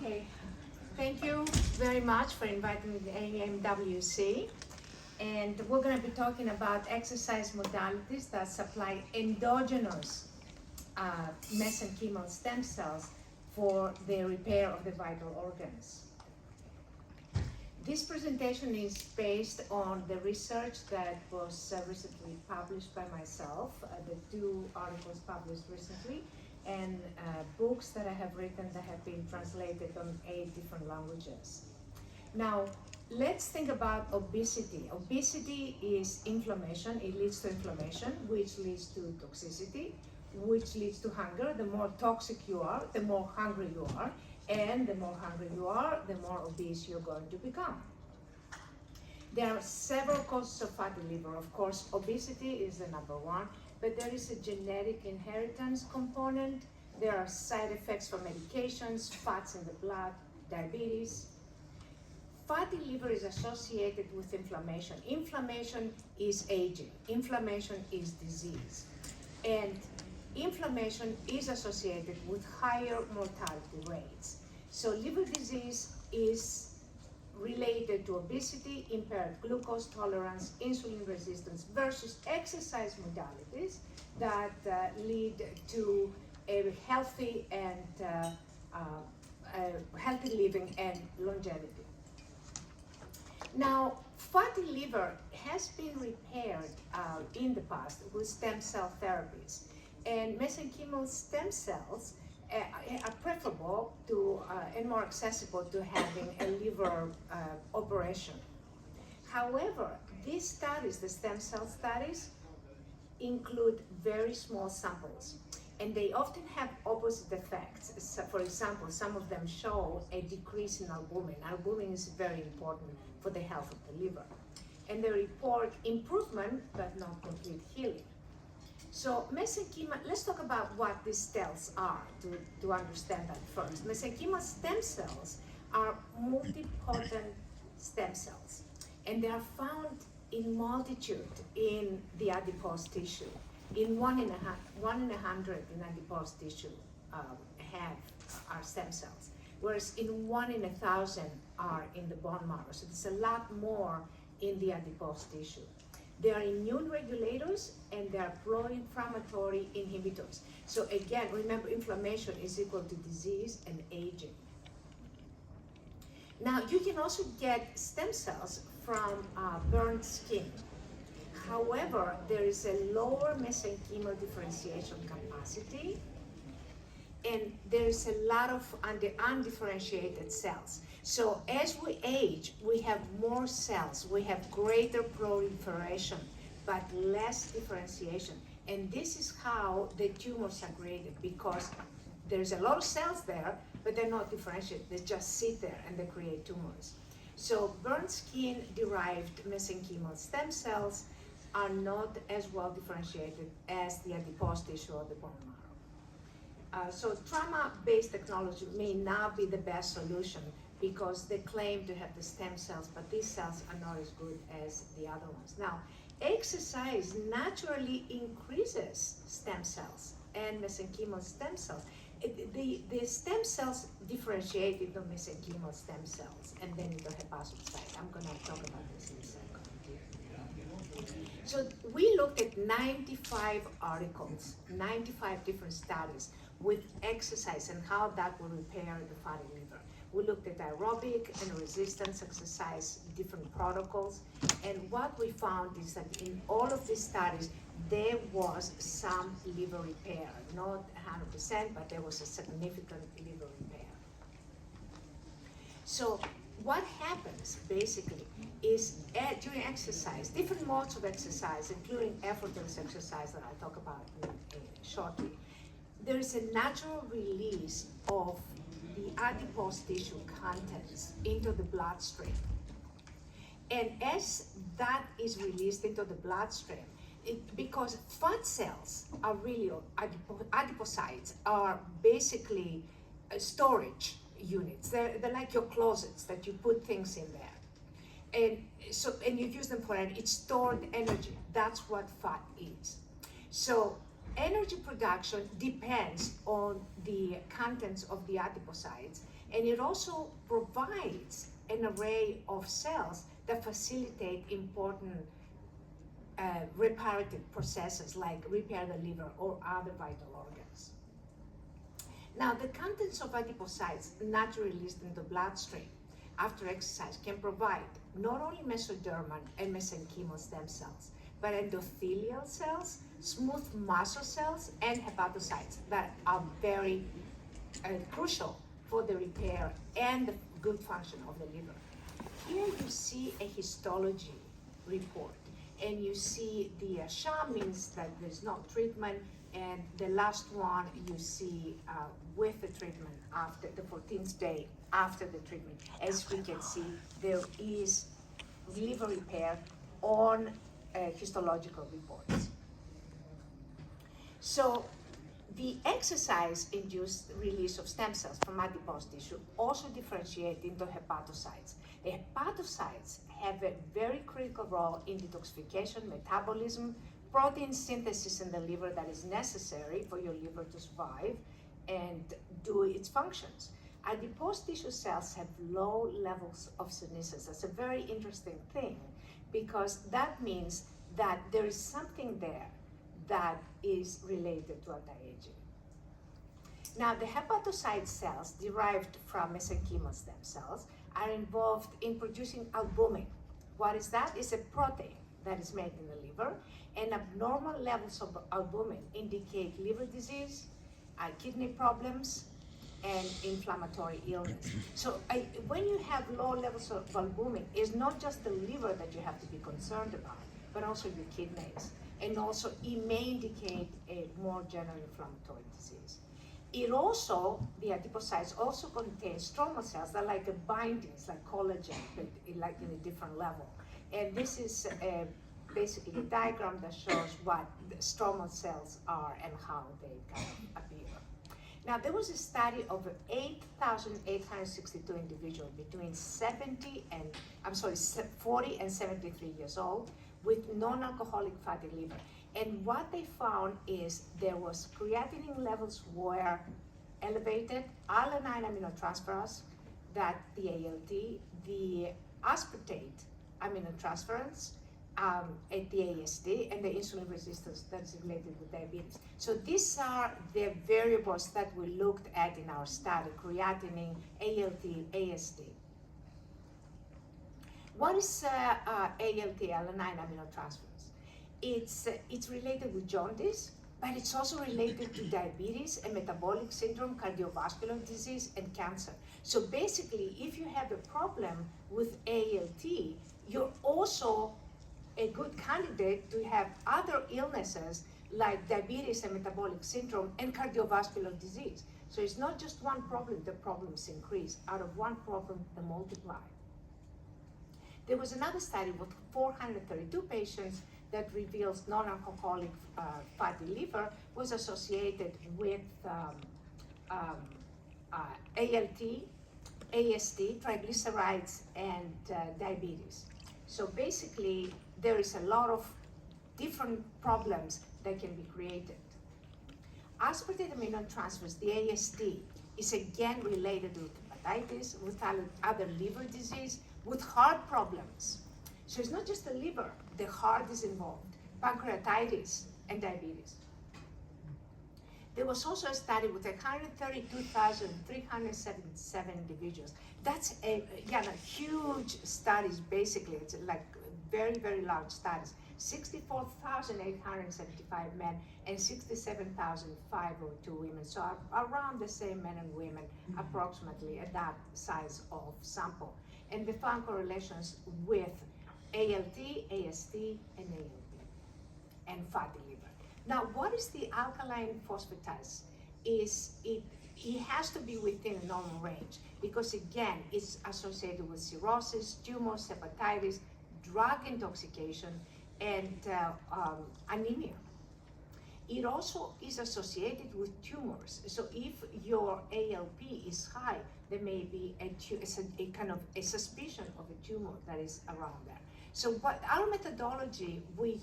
Okay, thank you very much for inviting me to AMWC. And we're going to be talking about exercise modalities that supply endogenous mesenchymal stem cells for the repair of the vital organs. This presentation is based on the research that was recently published by myself, the 2 articles published recently, and books that I have written that have been translated on 8 different languages. Now, let's think about obesity. Obesity is inflammation. It leads to inflammation, which leads to toxicity, which leads to hunger. The more toxic you are, the more hungry you are. And the more hungry you are, the more obese you're going to become. There are several causes of fatty liver. Of course, obesity is the number one, but there is a genetic inheritance component. There are side effects from medications, fats in the blood, diabetes. Fatty liver is associated with inflammation. Inflammation is aging. Inflammation is disease. And inflammation is associated with higher mortality rates. So liver disease is related to obesity, impaired glucose tolerance, insulin resistance versus exercise modalities that lead to a healthy and healthy living and longevity. Now, fatty liver has been repaired in the past with stem cell therapies. And mesenchymal stem cells are preferable to and more accessible to having a liver operation. However, these studies, the stem cell studies, include very small samples, and they often have opposite effects. So, for example, some of them show a decrease in albumin. Albumin is very important for the health of the liver. And they report improvement, but not complete healing. So mesenchymal, let's talk about what these cells are to understand that first. Mesenchymal stem cells are multipotent stem cells, and they are found in multitude in the adipose tissue. In 1 in 100 in adipose tissue are stem cells, whereas in 1 in 1,000 are in the bone marrow. So there's a lot more in the adipose tissue. They are immune regulators and they are pro-inflammatory inhibitors. So again, remember, inflammation is equal to disease and aging. Now, you can also get stem cells from burnt skin. However, there is a lower mesenchymal differentiation capacity, and there is a lot of undifferentiated cells. So as we age, we have more cells, we have greater proliferation, but less differentiation. And this is how the tumors are created, because there's a lot of cells there, but they're not differentiated. They just sit there and they create tumors. So burnt skin derived mesenchymal stem cells are not as well differentiated as the adipose tissue or the bone marrow. So trauma-based technology may not be the best solution because they claim to have the stem cells, but these cells are not as good as the other ones. Now, exercise naturally increases stem cells and mesenchymal stem cells. The stem cells differentiate into mesenchymal stem cells and then into hepatocyte. I'm going to talk about this in a second. So we looked at 95 articles, 95 different studies with exercise and how that will repair the fatty liver. We looked at aerobic and resistance exercise, different protocols, and what we found is that in all of these studies, there was some liver repair, not 100%, but there was a significant liver repair. So what happens basically is during exercise, different modes of exercise, including effortless exercise that I'll talk about shortly, there is a natural release of the adipose tissue contents into the bloodstream. And as that is released into the bloodstream, because fat cells are really, adipocytes are basically storage units. They're like your closets that you put things in there. And you use them for it. It's stored energy. That's what fat is. So energy production depends on the contents of the adipocytes, and it also provides an array of cells that facilitate important reparative processes like repair the liver or other vital organs. Now, the contents of adipocytes naturally released in the bloodstream after exercise can provide not only mesodermal and mesenchymal stem cells, but endothelial cells, smooth muscle cells, and hepatocytes that are very crucial for the repair and the good function of the liver. Here you see a histology report, and you see the sham means that there's no treatment, and the last one you see with the treatment after the 14th day after the treatment. As we can see, there is liver repair on histological reports. So the exercise-induced release of stem cells from adipose tissue also differentiate into hepatocytes. The hepatocytes have a very critical role in detoxification, metabolism, protein synthesis in the liver that is necessary for your liver to survive and do its functions. Adipose tissue cells have low levels of senescence. That's a very interesting thing, because that means that there is something there that is related to anti-aging. Now, the hepatocyte cells derived from mesenchymal stem cells are involved in producing albumin. What is that? It's a protein that is made in the liver, and abnormal levels of albumin indicate liver disease, kidney problems, and inflammatory illness. So when you have low levels of albumin, it's not just the liver that you have to be concerned about, but also your kidneys. And also it may indicate a more general inflammatory disease. It also, the adipocytes also contain stromal cells that are like bindings, like collagen, but like in a different level. And this is basically a diagram that shows what the stromal cells are and how they kind of appear. Now, there was a study of 8,862 individuals between 40 and 73 years old with non-alcoholic fatty liver. And what they found is there was creatinine levels were elevated, alanine aminotransferase, that the ALT, the aspartate aminotransferase, at the ASD, and the insulin resistance that is related with diabetes. So these are the variables that we looked at in our study: creatinine, ALT, ASD. What is ALT, alanine aminotransferase? It's related with jaundice, but it's also related to diabetes and metabolic syndrome, cardiovascular disease, and cancer. So basically, if you have a problem with ALT, you're also a good candidate to have other illnesses like diabetes and metabolic syndrome and cardiovascular disease. So it's not just one problem, the problems increase. Out of one problem, they multiply. There was another study with 432 patients that reveals non-alcoholic fatty liver was associated with ALT, AST, triglycerides, and diabetes. So basically, there is a lot of different problems that can be created. Aspartate aminotransferase, the AST, is again related with hepatitis, with other liver disease, with heart problems. So it's not just the liver, the heart is involved, pancreatitis, and diabetes. There was also a study with 132,377 individuals. That's a huge studies, basically. It's like very, very large studies. 64,875 men and 67,502 women. So around the same men and women, approximately at that size of sample. And they found correlations with ALT, AST, and ALT, and fatty liver. Now, what is the alkaline phosphatase? It has to be within a normal range, because again, it's associated with cirrhosis, tumors, hepatitis, drug intoxication, and anemia. It also is associated with tumors. So if your ALP is high, there may be a kind of a suspicion of a tumor that is around there. So what our methodology, we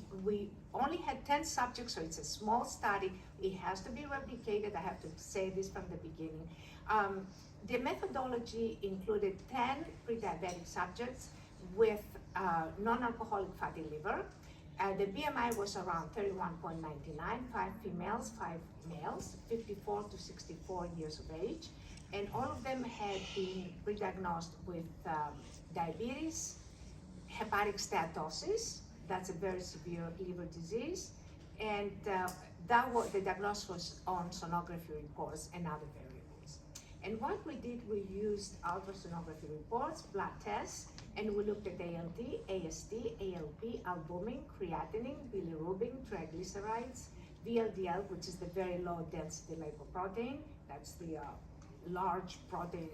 only had 10 subjects, so it's a small study. It has to be replicated. I have to say this from the beginning. The methodology included 10 pre-diabetic subjects with non-alcoholic fatty liver. The BMI was around 31.99, 5 females, 5 males, 54 to 64 years of age. And all of them had been pre-diagnosed with diabetes, hepatic steatosis, that's a very severe liver disease, and the diagnosis was on sonography reports and other variables. And what we did, we used ultrasonography reports, blood tests, and we looked at ALT, AST, ALP, albumin, creatinine, bilirubin, triglycerides, VLDL, which is the very low density lipoprotein, that's the large protein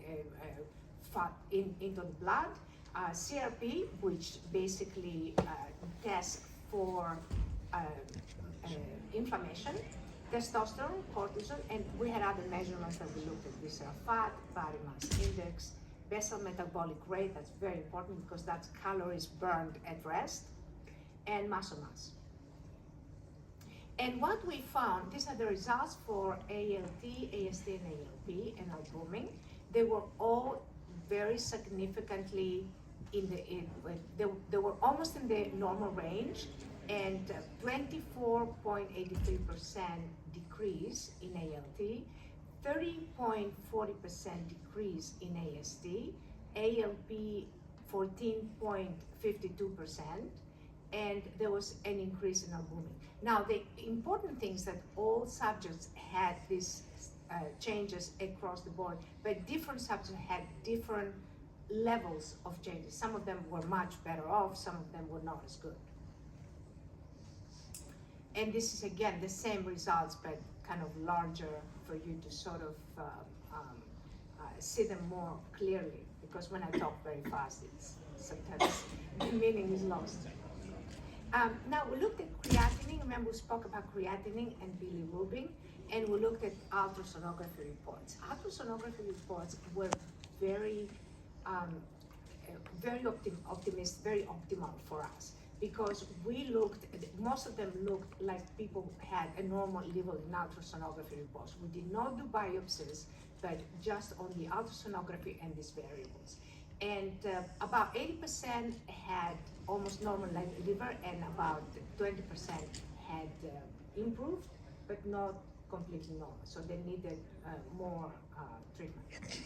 fat into the blood, CRP, which basically tests for inflammation, testosterone, cortisol, and we had other measurements that we looked at, visceral fat, body mass index, basal metabolic rate, that's very important because that's calories burned at rest, and muscle mass. And what we found, these are the results for ALT, AST, and ALP, and albumin. They were all very significantly they were almost in the normal range, and 24.83% decrease in ALT, 30.40% decrease in AST, ALP 14.52%, and there was an increase in albumin. Now, the important thing is that all subjects had these changes across the board, but different subjects had different levels of changes. Some of them were much better off, some of them were not as good. And this is again the same results, but kind of larger for you to sort of see them more clearly, because when I talk very fast, it's sometimes the meaning is lost. Now we looked at creatinine. Remember we spoke about creatinine and bilirubin, and we looked at ultrasonography reports. Ultrasonography reports were very optimal for us, because we looked, most of them looked like people had a normal level in ultrasonography reports. We did not do biopsies, but just on the ultrasonography and these variables. And about 80% had almost normal liver, and about 20% had improved, but not completely normal. So they needed more treatment.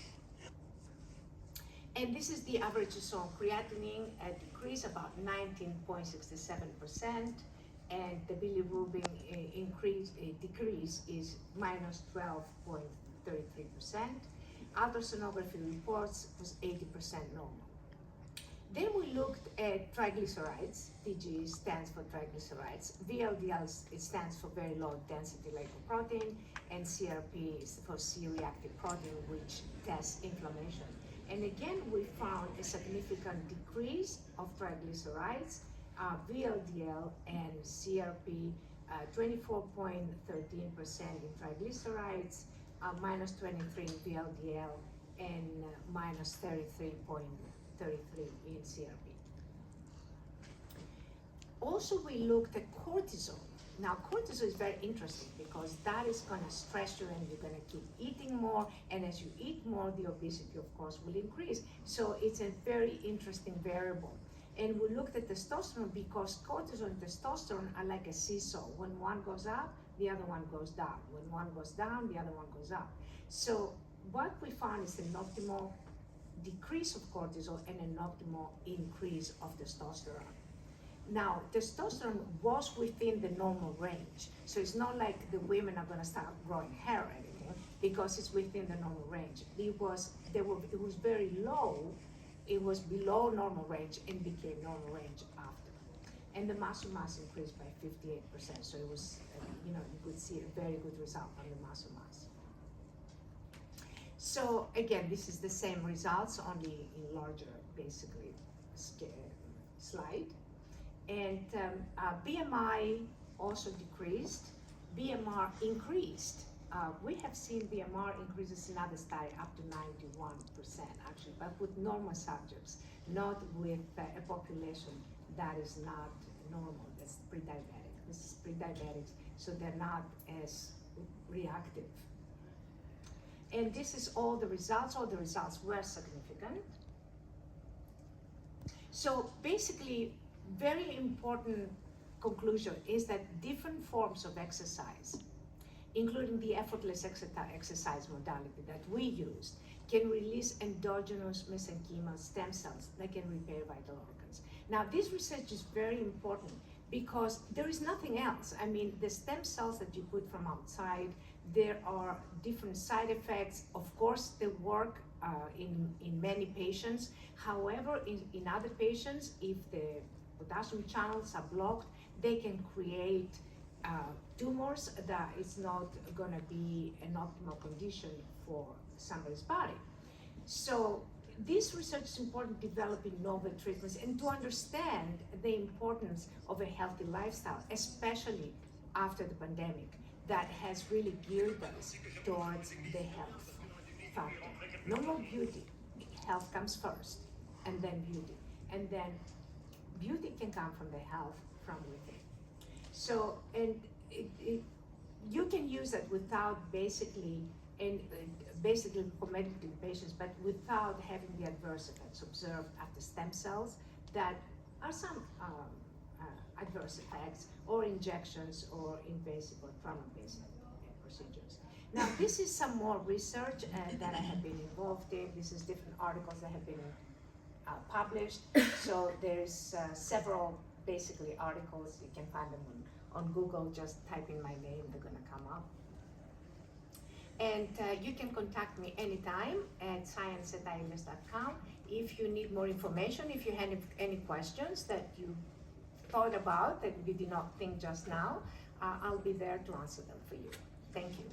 And this is the average. So creatinine decreased about 19.67%, and the bilirubin decrease is minus 12.33%. Ultrasonography reports was 80% normal. Then we looked at triglycerides. TG stands for triglycerides. VLDL stands for very low density lipoprotein, and CRP is for C-reactive protein, which tests inflammation. And again, we found a significant decrease of triglycerides, VLDL and CRP, 24.13% in triglycerides, minus 23 in VLDL, and minus 33.33 in CRP. Also, we looked at cortisol. Now, cortisol is very interesting because that is going to stress you, and you're going to keep eating more, and as you eat more, the obesity, of course, will increase. So it's a very interesting variable. And we looked at testosterone because cortisol and testosterone are like a seesaw. When one goes up, the other one goes down. When one goes down, the other one goes up. So what we found is an optimal decrease of cortisol and an optimal increase of testosterone. Now, testosterone was within the normal range. So it's not like the women are going to start growing hair or anything, because it's within the normal range. It was very low. It was below normal range and became normal range after. And the muscle mass increased by 58%. So it was, you could see a very good result on the muscle mass. So again, this is the same results, only in larger, basically, slide. And BMI also decreased. BMR increased. We have seen BMR increases in other studies up to 91%, actually, but with normal subjects, not with a population that is not normal. That's pre-diabetic. This is pre-diabetics, so they're not as reactive. And this is all the results. All the results were significant. So basically, very important conclusion is that different forms of exercise, including the effortless exercise modality that we use, can release endogenous mesenchymal stem cells that can repair vital organs. Now, this research is very important because there is nothing else. I mean, the stem cells that you put from outside, there are different side effects. Of course, they work in many patients. However, in other patients, if the potassium channels are blocked, they can create tumors that is not gonna be an optimal condition for somebody's body. So this research is important, developing novel treatments and to understand the importance of a healthy lifestyle, especially after the pandemic, that has really geared us towards the health factor. No more beauty. Health comes first, and then beauty. And then beauty can come from the health from within. So, and you can use that without basically recommending to patients, but without having the adverse effects observed after stem cells that are some adverse effects or injections or invasive or trauma-based procedures. Now, this is some more research that I have been involved in. This is different articles that have been published. So there's several basically articles. You can find them on Google. Just type in my name, they're gonna come up. And you can contact me anytime at science@iellios.com if you need more information, if you have any questions that you thought about that you did not think just now, I'll be there to answer them for you. Thank you.